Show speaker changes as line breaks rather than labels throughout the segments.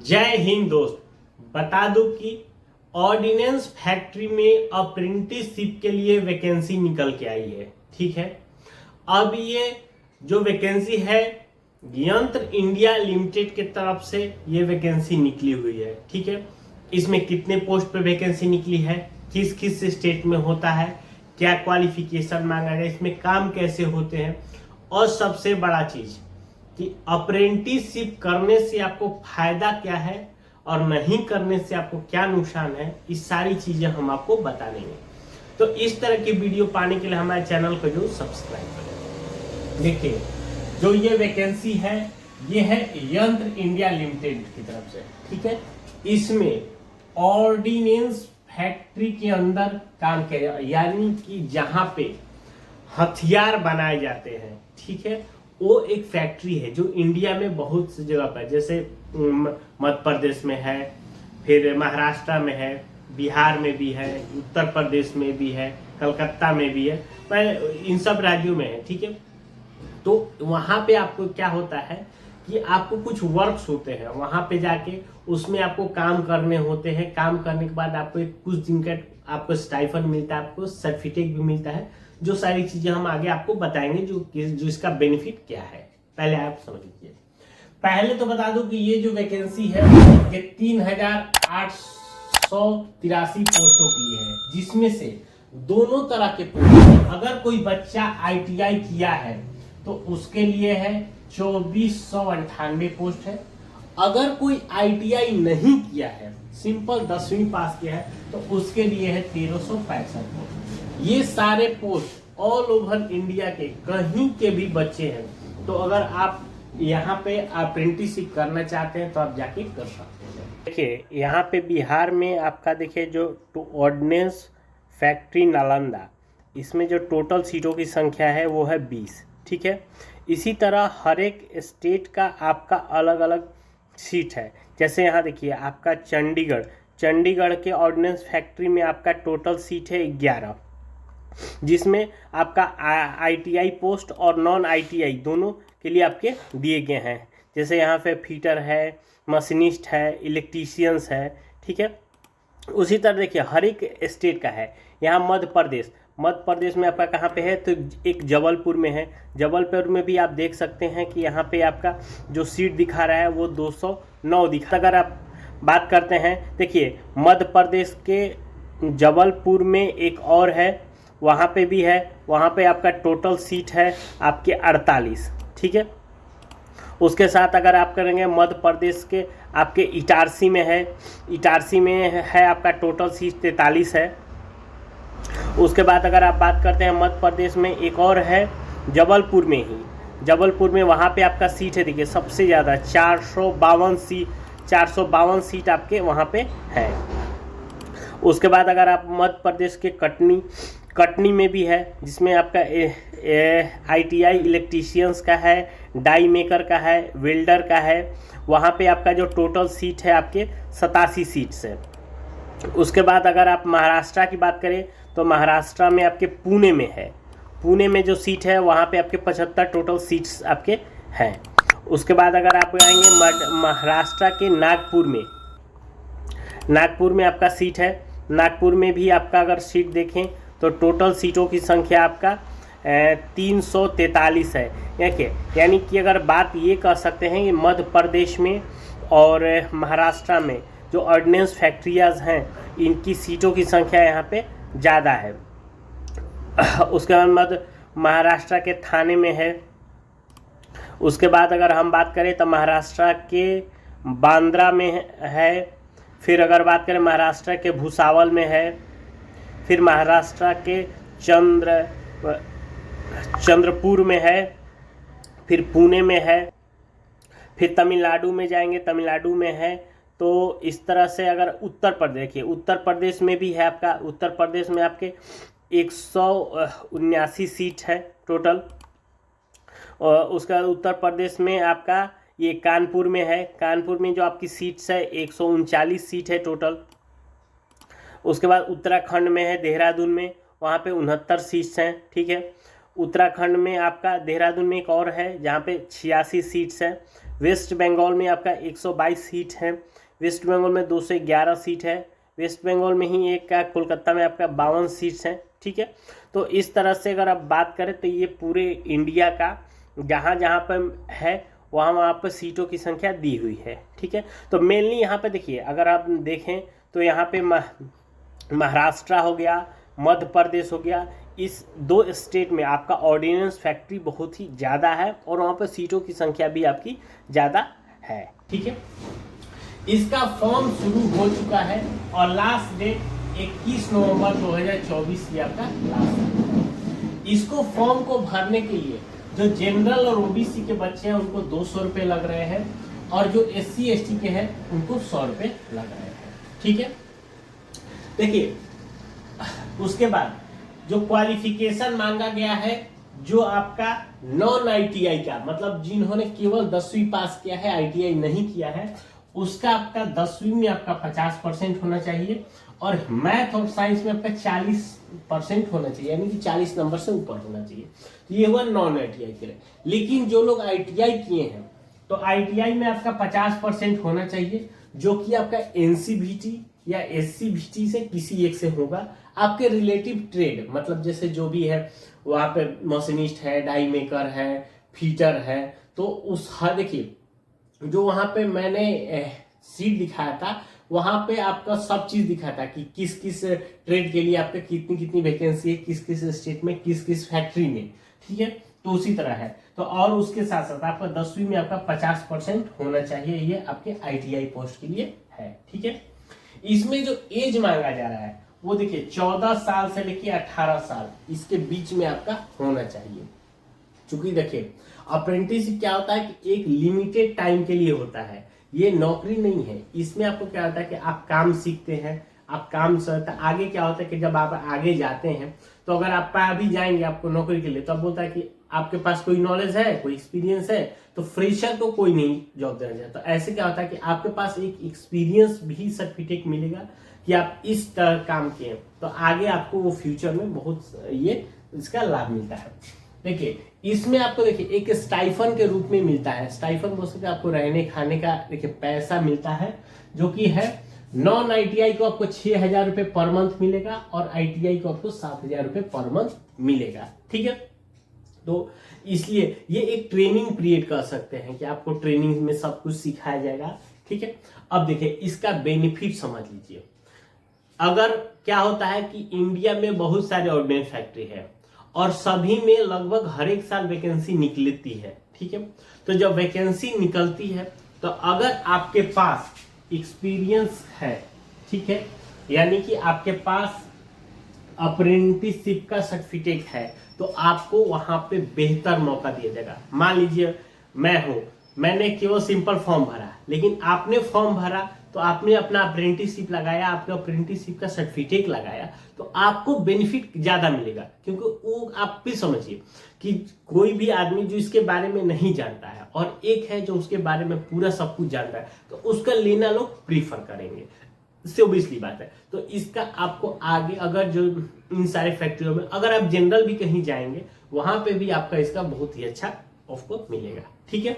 जय हिंद दोस्त। बता दूं कि ऑर्डिनेंस फैक्ट्री में अप्रेंटिसशिप के लिए वैकेंसी निकल के आई है। ठीक है, अब ये जो वैकेंसी है यंत्र इंडिया लिमिटेड के तरफ से ये वैकेंसी निकली हुई है। ठीक है, इसमें कितने पोस्ट पे वैकेंसी निकली है, किस किस स्टेट में होता है, क्या क्वालिफिकेशन मांगा गया, इसमें काम कैसे होते हैं, और सबसे बड़ा चीज कि अप्रेंटिसशिप करने से आपको फायदा क्या है और नहीं करने से आपको क्या नुकसान है, इस सारी चीजें हम आपको बता देंगे। तो इस तरह की वीडियो पाने के लिए हमारे चैनल को जो सब्सक्राइब करें। देखिए, जो ये वैकेंसी है ये है यंत्र इंडिया लिमिटेड की तरफ से। ठीक है, इसमें ऑर्डिनेंस फैक्ट्री के अंदर काम किया, यानी कि जहां पे हथियार बनाए जाते हैं। ठीक है, वो एक फैक्ट्री है जो इंडिया में बहुत सी जगह पर, जैसे मध्य प्रदेश में है, फिर महाराष्ट्र में है, बिहार में भी है, उत्तर प्रदेश में भी है, कलकत्ता में भी है, पर इन सब राज्यों में है। ठीक है, तो वहां पे आपको क्या होता है कि आपको कुछ वर्क्स होते हैं, वहां पे जाके उसमें आपको काम करने होते हैं। काम करने के बाद आपको एक कुछ दिन का आपको स्टाइफन मिलता है, आपको सर्टिफिकेट भी मिलता है। जो सारी चीजें हम आगे आपको बताएंगे जो इसका बेनिफिट क्या है, पहले आप समझ लीजिए। पहले तो बता दूं कि ये जो वैकेंसी है ये 3883 पोस्टों की है, जिसमें से दोनों तरह के पोस्ट। अगर कोई बच्चा आईटीआई किया है तो उसके लिए है 2498 पोस्ट है। अगर कोई आईटीआई नहीं किया है, सिंपल 10वीं पास किया है, तो उसके लिए है 1365 पोस्ट। ये सारे पोस्ट ऑल ओवर इंडिया के कहीं के भी बच्चे हैं, तो अगर आप यहाँ पे अप्रेंटिसशिप करना चाहते हैं तो आप जाके कर सकते हैं। देखिए, यहाँ पे बिहार में आपका देखिए जो ऑर्डिनेंस फैक्ट्री नालंदा, इसमें जो टोटल सीटों की संख्या है वो है 20। ठीक है, इसी तरह हर एक स्टेट का आपका अलग अलग सीट है। जैसे यहाँ देखिए आपका चंडीगढ़ के ऑर्डिनेंस फैक्ट्री में आपका टोटल सीट है 11, जिसमें आपका आईटीआई पोस्ट और नॉन आईटीआई दोनों के लिए आपके दिए गए हैं। जैसे यहाँ पे फिटर है, मशीनिस्ट है, इलेक्ट्रीशियंस है। ठीक है, उसी तरह देखिए हर एक स्टेट का है। यहाँ मध्य प्रदेश में आपका कहाँ पे है, तो एक जबलपुर में है। जबलपुर में भी आप देख सकते हैं कि यहाँ पे आपका जो सीट दिखा रहा है वो 209 दिखा। अगर आप बात करते हैं, देखिए मध्य प्रदेश के जबलपुर में एक और है, वहाँ पे भी है। वहाँ पे आपका टोटल सीट है आपके 48। ठीक है, उसके साथ अगर आप करेंगे मध्य प्रदेश के आपके इटारसी में है आपका टोटल सीट 43 है। उसके बाद अगर आप बात करते हैं मध्य प्रदेश में एक और है जबलपुर में वहाँ पे आपका सीट है, देखिए सबसे ज़्यादा 452 सीट आपके वहाँ पे है। उसके बाद अगर आप मध्य प्रदेश के कटनी में भी है, जिसमें आपका आईटीआई इलेक्ट्रीशियंस का है, डाई मेकर का है, वेल्डर का है। वहाँ पे आपका जो टोटल सीट है आपके 87 सीट्स है। उसके बाद अगर आप महाराष्ट्र की बात करें तो महाराष्ट्र में आपके पुणे में जो सीट है वहाँ पे आपके 75 टोटल सीट्स आपके हैं। उसके बाद अगर आप आएंगे महाराष्ट्र के नागपुर में आपका सीट है। नागपुर में भी आपका अगर सीट देखें तो टोटल सीटों की संख्या आपका 343 है। यानी कि अगर बात ये कह सकते हैं कि मध्य प्रदेश में और महाराष्ट्र में जो ऑर्डिनेंस फैक्ट्रियाज हैं, इनकी सीटों की संख्या यहाँ पे ज़्यादा है। उसके बाद महाराष्ट्र के थाने में है। उसके बाद अगर हम बात करें तो महाराष्ट्र के बांद्रा में है। फिर अगर बात करें महाराष्ट्र के भुसावल में है। फिर महाराष्ट्र के चंद्रपुर में है। फिर पुणे में है। फिर तमिलनाडु में जाएंगे, तमिलनाडु में है। तो इस तरह से अगर उत्तर प्रदेश में भी है आपका, उत्तर प्रदेश में आपके 179 सीट है टोटल। और उसका उत्तर प्रदेश में आपका ये कानपुर में है। कानपुर में जो आपकी सीट्स है 139 सीट है टोटल। उसके बाद उत्तराखंड में है, देहरादून में, वहाँ पे 69 सीट्स हैं। ठीक है, उत्तराखंड में आपका देहरादून में एक और है जहाँ पे 86 सीट्स हैं। वेस्ट बंगाल में आपका 122 सीट है, वेस्ट बंगाल में 211 सीट है, वेस्ट बंगाल में ही एक का कोलकाता में आपका 52 सीट्स हैं। ठीक है, तो इस तरह से अगर आप बात करें तो ये पूरे इंडिया का जहाँ जहाँ पर है वहाँ पर सीटों की संख्या दी हुई है। ठीक है, तो मेनली यहाँ पे देखिए, अगर आप देखें तो यहाँ पे महाराष्ट्र हो गया, मध्य प्रदेश हो गया, इस 2 स्टेट में आपका ऑर्डिनेंस फैक्ट्री बहुत ही ज़्यादा है और वहाँ पर सीटों की संख्या भी आपकी ज़्यादा है। ठीक है, इसका फॉर्म शुरू हो चुका है और लास्ट डेट 21 नवंबर 2024 की आपका लास्ट डेट। इसको फॉर्म को भरने के लिए जो जनरल और ओबीसी के बच्चे हैं उनको 200 रुपये लग रहे हैं और जो SC ST के हैं उनको 100 रुपये लग रहे हैं। ठीक है, देखिए उसके बाद जो क्वालिफिकेशन मांगा गया है, जो आपका नॉन ITI का मतलब जिन्होंने केवल 10वीं पास किया है, ITI नहीं किया है, उसका आपका 10वीं में आपका 50% होना चाहिए और मैथ और साइंस में आपका 40% होना चाहिए, यानी कि 40 नंबर से ऊपर होना चाहिए। तो ये हुआ नॉन ITI के लिए। लेकिन जो लोग ITI किए हैं तो ITI में आपका 50% होना चाहिए, जो कि आपका NCVT या SCVT से किसी एक से होगा। आपके रिलेटिव ट्रेड मतलब जैसे जो भी है वहाँ पे मशीनिस्ट है, डाई मेकर है, फीटर है, तो उस देखिए जो वहाँ पे मैंने सीट दिखाया था वहाँ पे आपका सब चीज दिखा था कि किस किस ट्रेड के लिए आपका कितनी कितनी वैकेंसी है, किस किस स्टेट में, किस किस फैक्ट्री में। ठीक है, तो उसी तरह है। तो और उसके साथ साथ आपका 10वीं में आपका 50% होना चाहिए, ये आपके ITI पोस्ट के लिए है। ठीक है, इसमें जो एज मांगा जा रहा है वो देखिए 14 साल से लेके 18 साल इसके बीच में आपका होना चाहिए। चूंकि देखिए अप्रेंटिसशिप क्या होता है कि एक लिमिटेड टाइम के लिए होता है, ये नौकरी नहीं है। इसमें आपको क्या होता है कि आप काम सीखते हैं, आप काम से आगे क्या होता है कि जब आप आगे जाते हैं तो अगर आप अभी जाएंगे आपको नौकरी के लिए तो अब बोलता है कि आपके पास कोई नॉलेज है, कोई एक्सपीरियंस है, तो फ्रेशर को कोई नहीं जॉब देना चाहता। तो ऐसे क्या होता है कि आपके पास एक एक्सपीरियंस भी सर्टिफिकेट मिलेगा कि आप इस तरह काम किए, तो आगे आपको वो फ्यूचर में बहुत ये इसका लाभ मिलता है। देखिए इसमें आपको देखिए एक स्टाइफन के रूप में मिलता है। स्टाइफन बोल सकते आपको रहने खाने का देखिए पैसा मिलता है, जो कि है नॉन ITI को आपको 6,000 रुपये पर मंथ मिलेगा और ITI को आपको 7,000 रुपये पर मंथ मिलेगा। ठीक है, तो इसलिए ये एक ट्रेनिंग पीरियड कर सकते हैं कि आपको ट्रेनिंग में सब कुछ सिखाया जाएगा। ठीक है, अब देखिए इसका बेनिफिट समझ लीजिए। अगर क्या होता है कि इंडिया में बहुत सारे ऑर्डिनेंस फैक्ट्री है और सभी में लगभग हर एक साल वैकेंसी निकलती है। ठीक है, तो जब वैकेंसी निकलती है तो अगर आपके पास एक्सपीरियंस है, ठीक है, यानी कि आपके पास अप्रेंटिसशिप का सर्टिफिकेट है, तो आपको वहां पे बेहतर मौका दिया जाएगा। मान लीजिए मैंने केवल सिंपल फॉर्म भरा, लेकिन आपने फॉर्म भरा तो आपने अपना अप्रेंटिसशिप लगाया, आपके अप्रेंटिसशिप का सर्टिफिकेट लगाया, तो आपको बेनिफिट ज्यादा मिलेगा। क्योंकि वो आप भी समझिए कि कोई भी आदमी जो इसके बारे में नहीं जानता है और एक है जो उसके बारे में पूरा सब कुछ जानता है, तो उसका लेना लोग प्रीफर करेंगे। इससे ओबियसली बात है। तो इसका आपको आगे अगर जो इन सारे फैक्ट्रियों में अगर आप जनरल भी कहीं जाएंगे वहां पे भी आपका इसका बहुत ही अच्छा ऑफर मिलेगा। ठीक है,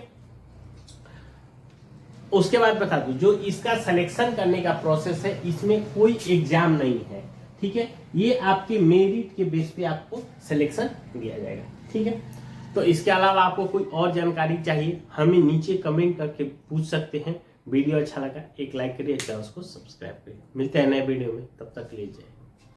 उसके बाद बता दूं जो इसका सिलेक्शन करने का प्रोसेस है, इसमें कोई एग्जाम नहीं है। ठीक है, ये आपके मेरिट के बेस पे आपको सिलेक्शन दिया जाएगा। ठीक है, तो इसके अलावा आपको कोई और जानकारी चाहिए हमें नीचे कमेंट करके पूछ सकते हैं। वीडियो अच्छा लगा एक लाइक करिए, चैनल को सब्सक्राइब करिए। मिलते हैं नए वीडियो में, तब तक के लिए जय।